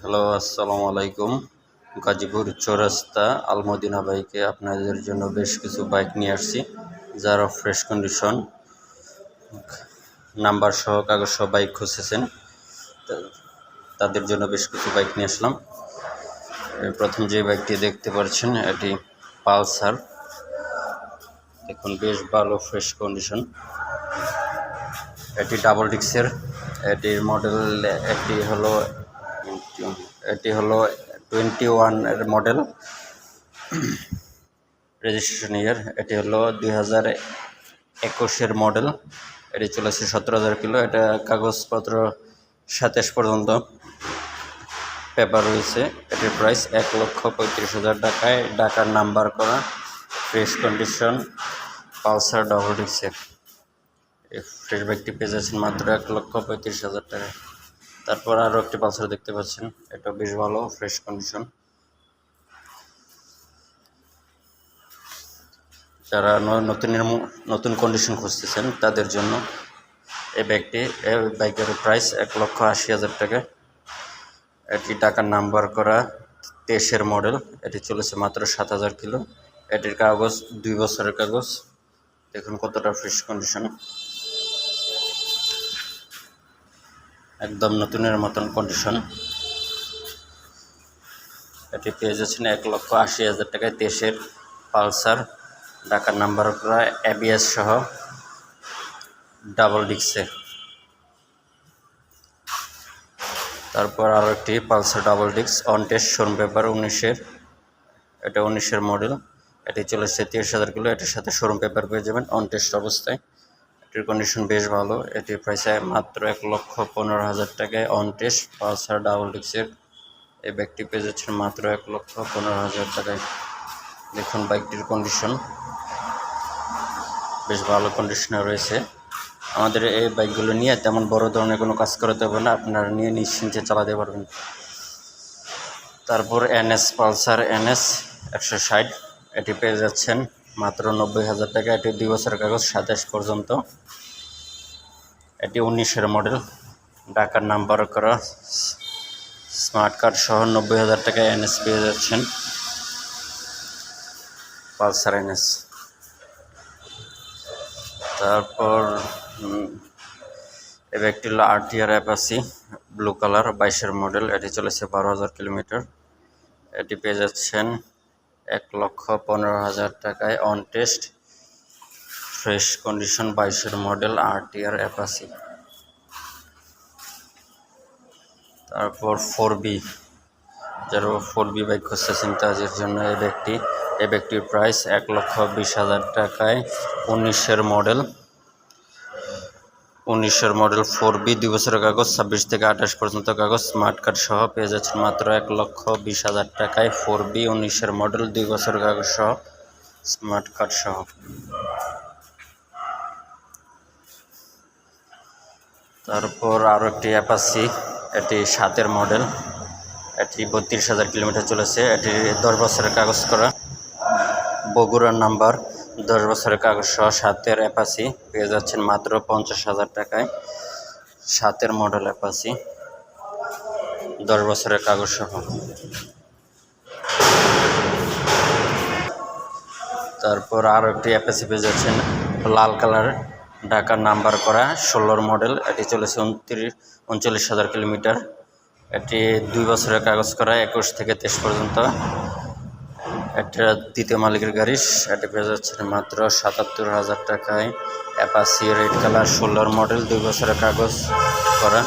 Hello, আসসালামু আলাইকুম। গাজীপুর চৌরাস্তা আলমদিনা বাইকে আপনাদের জন্য বেশ কিছু বাইক নিয়ে আসছি, যারা ফ্রেশ কন্ডিশন, নাম্বার সহ কাগজ সহ বাইক খুঁজতেছেন, তাদের জন্য বেশ কিছু বাইক নিয়ে আসলাম। প্রথম যে বাইকটি দেখতে পাচ্ছেন এটি পালসার। দেখুন, বেশ ভালো ফ্রেশ কন্ডিশন। এটি ডাবল ডিক্সের। এটির মডেল এটি হলো 21 এর মডেল, রেজিস্ট্রেশন ইয়ার। এটি হলো 2021 মডেল। এটি চলেছে 17,000 কিলো। এটা কাগজপত্র 27 পর্যন্ত পেপার রয়েছে। এটির প্রাইস 1,35,000 টাকায়, ঢাকার নাম্বার করা, ফ্রেশ কন্ডিশন পালসার ডাবল ডিক্সের। এই ফ্রেশ বাইকটি পেয়ে যাচ্ছেন মাত্র 1,35,000 টাকায়। তারপর আরও একটি পালসার দেখতে পাচ্ছেন, এটা বেশ ভালো ফ্রেশ কন্ডিশন। যারা নতুন কন্ডিশন খুঁজতেছেন তাদের জন্য এই বাইকের প্রাইস 1,80,000 টাকা। এটি ঢাকার নাম্বার করা 23 মডেল। এটি চলেছে মাত্র 7,000 কিলো। এটির কাগজ 2 বছরের কাগজ। দেখুন কতটা ফ্রেশ কন্ডিশন, একদম নতুনের মতন কন্ডিশন। এটি পেয়ে যাচ্ছেন 1,80,000 টাকায় 23 পালসার, ঢাকার নাম্বার করা, ABS সহ, ডাবল ডিক্সের। তারপর আরও একটি পালসার ডাবল ডিক্স অন টেস্ট, শোরুম পেপার 19-এর। এটা 19-এর মডেল। এটি চলেছে 23,000 কিলো। এটির সাথে শোরুম পেপার পেয়ে যাবেন অন টেস্ট অবস্থায়। এটির কন্ডিশন বেশ ভালো। এটির প্রাইস মাত্র 1,15,000 টাকায় অন টেস্ট পালসার ডাবল ডিক্সের এই বাইকটি পেয়ে যাচ্ছেন মাত্র 1,15,000 টাকায়। দেখুন বাইকটির কন্ডিশন বেশ ভালো কন্ডিশনে রয়েছে। আমাদের এই বাইকগুলো নিয়ে তেমন বড় ধরনের কোনো কাজ করাতে হবে না, আপনারা নিয়ে নিশ্চিন্তে চালাতে পারবেন। তারপর NS পালসার NS 160, এটি পেয়ে যাচ্ছেন মাত্র 90,000 টাকা। এটি 2 বছরের কাগজ, 27 পর্যন্ত। এটি 19-এর মডেল, ঢাকার নাম্বার করা, স্মার্ট কার্ড সহ 90,000 টাকায় NS পেয়ে যাচ্ছেন পালসার NS। তারপর এই বাইকটি হলো RTR অ্যাপাচি ব্লু কালার, 22-এর মডেল। এটি চলেছে 12,000 কিলোমিটার। এটি পেয়ে যাচ্ছেন 1,15,000 টাকায় অন টেস্ট, ফ্রেশ কন্ডিশন, 22-এর মডেল RTR অ্যাপাচি। তারপর 4B, যারা 4B বাইক খুঁজতেছেন তাদের জন্য এই বাইকটির প্রাইস 1,20,000 টাকায়, 19-এর মডেল 4B, 2 বছরের কাগজ, 26 থেকে 28 পর্যন্ত কাগজ, স্মার্ট কার্ড সহ পেয়ে যাচ্ছেন মাত্র 1,20,000 টাকায়। 4B 19-এর মডেল, 2 বছরের কাগজ সহ, স্মার্ট কার্ড সহ। তারপর আরও একটি অ্যাপাচি, এটি 7-এর মডেল। এটি 32,000 কিলোমিটার চলেছে। এটি 10 বছরের কাগজ করা, বগুড়ার নাম্বার, 10 বছরের কাগজ সহ 7-এর অ্যাপাচি পেয়ে যাচ্ছেন মাত্র 50,000 টাকায়। 7-এর মডেল অ্যাপাচি, 10 বছরের কাগজ সহ। তারপর আরও একটি অ্যাপাচি পেয়ে যাচ্ছেন লাল কালার, ঢাকার নাম্বার করা, 16-এর মডেল। এটি চলেছে 39,000 কিলোমিটার। এটি 2 বছরের কাগজ করা, 21 থেকে 23 পর্যন্ত। এটা দ্বিতীয় মালিকের গাড়ি। এটি পেয়ে যাচ্ছে মাত্র 77,000 টাকায়। অ্যাপাচি রেড কালার, 16-এর মডেল, 2 বছরের কাগজ করা।